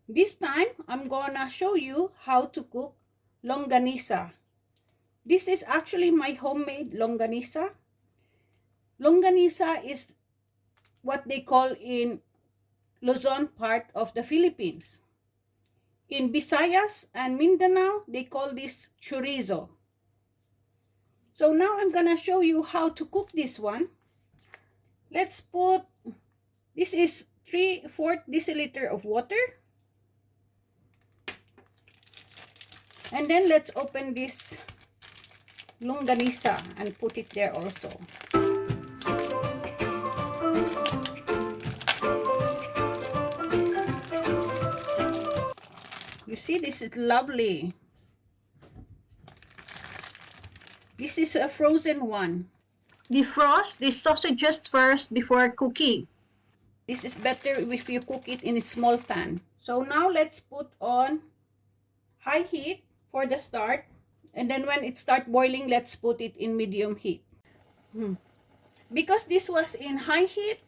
This time, I'm gonna show you how to cook longanisa. This is actually my homemade longanisa. Longanisa is what they call in Luzon part of the Philippines. In Visayas and Mindanao, they call this chorizo. So now I'm gonna show you how to cook this one. Let's put, this is 3/4 deciliter of water. And then let's open this longanisa and put it there also. You see, this is lovely. This is a frozen one. Defrost the sausages first before cooking. This is better if you cook it in a small pan. So now let's put on high heat for the start. And then when it starts boiling, let's put it in medium heat. Because this was in high heat,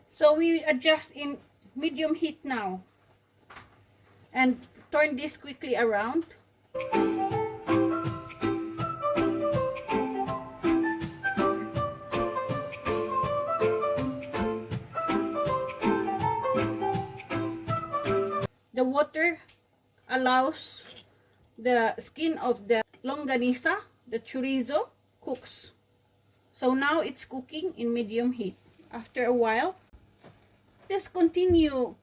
so we adjust in medium heat now. And turn this quickly around. The water allows the skin of the longanisa, the chorizo, cooks. So now it's cooking in medium heat. After a while, just continue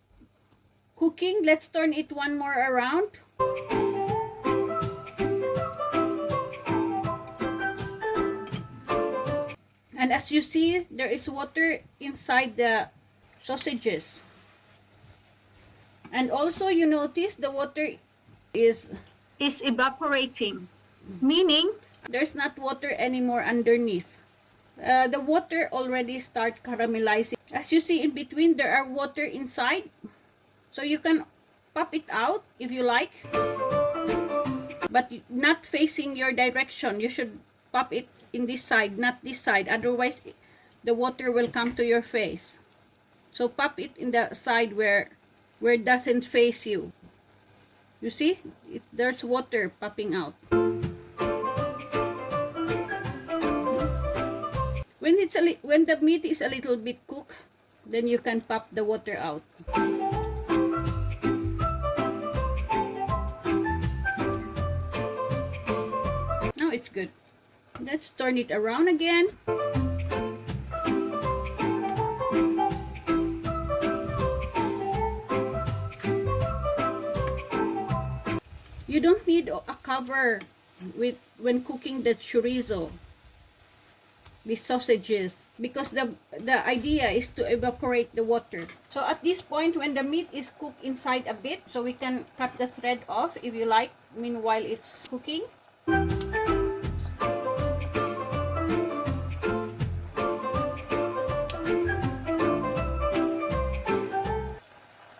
cooking. Let's turn it one more around. And as you see, there is water inside the sausages. And also you notice the water is Evaporating, meaning there's not water anymore underneath. The water already start caramelizing. As you see in between, there are water inside. So you can pop it out if you like. But not facing your direction. You should pop it in this side, not this side. Otherwise, the water will come to your face. So pop it in the side where it doesn't face you. You see, there's water popping out. When the meat is a little bit cooked, then you can pop the water out. Now it's good. Let's turn it around again. You don't need a cover when cooking the chorizo, the sausages, because the idea is to evaporate the water. So at this point, when the meat is cooked inside a bit, so we can cut the thread off if you like, meanwhile it's cooking.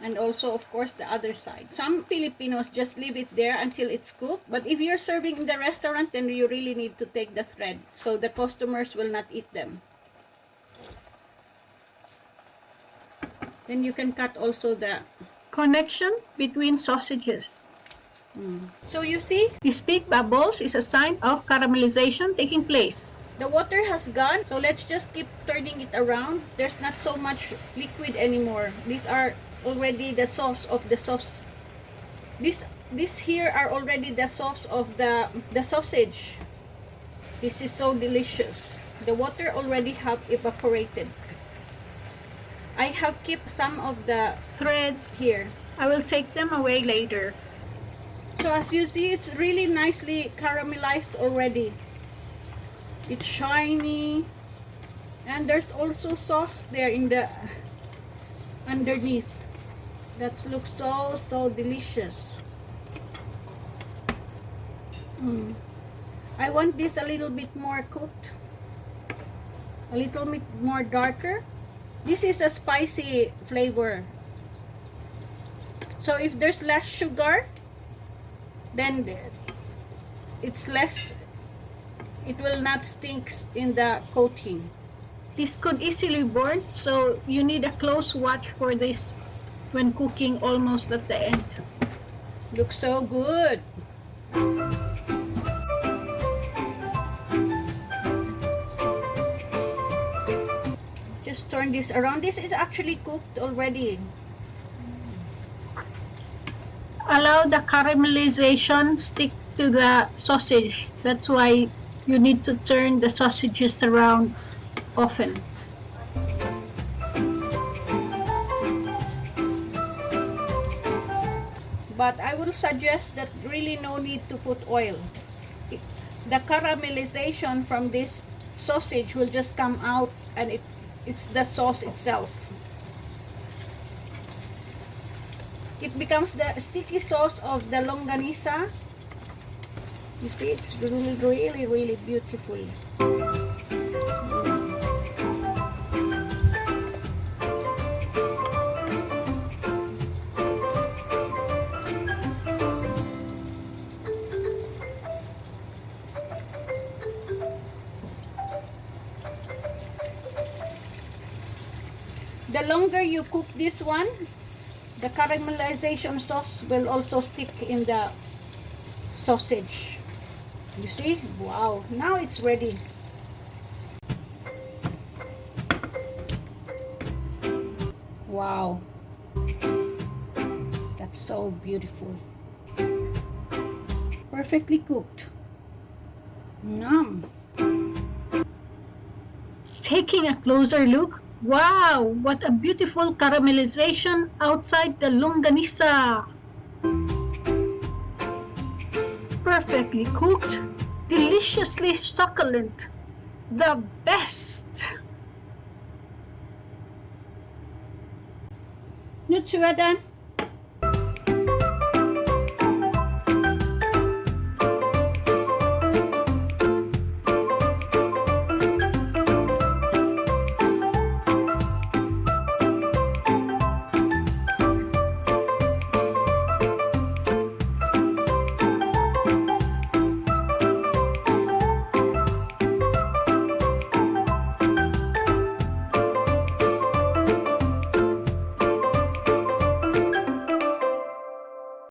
And also, of course, the other side. Some Filipinos just leave it there until it's cooked. But if you're serving in the restaurant, then you really need to take the thread so the customers will not eat them. Then you can cut also the connection between sausages. So you see, These big bubbles is a sign of caramelization taking place. the water has gone. So let's just keep turning it around. There's not so much liquid anymore. These are already the sauce of the sauce. This here are already the sauce of the sausage. This is so delicious. The water already have evaporated. I have kept some of the Threads, here. I will take them away later. So as you see, it's really nicely caramelized already. It's shiny. And there's also sauce there in the underneath. That looks so delicious. I want this a little bit more cooked. A little bit more darker. This is a spicy flavor. So if there's less sugar, then it's less, it will not stink in the coating. This could easily burn, so you need a close watch for this. when cooking almost at the end. Looks so good. Just turn this around. This is actually cooked already. Allow the caramelization stick to the sausage. That's why you need to turn the sausages around often. But I will suggest that really no need to put oil. The caramelization from this sausage will just come out, and it's the sauce itself. It becomes the sticky sauce of the longanisa. You see, it's really beautiful. The longer you cook this one, the caramelization sauce will also stick in the sausage. You see? Wow, now it's ready. Wow, that's so beautiful. Perfectly cooked. Yum. Taking a closer look, wow, what a beautiful caramelization outside the longanisa. Perfectly cooked, deliciously succulent. The best! Nutsuadan.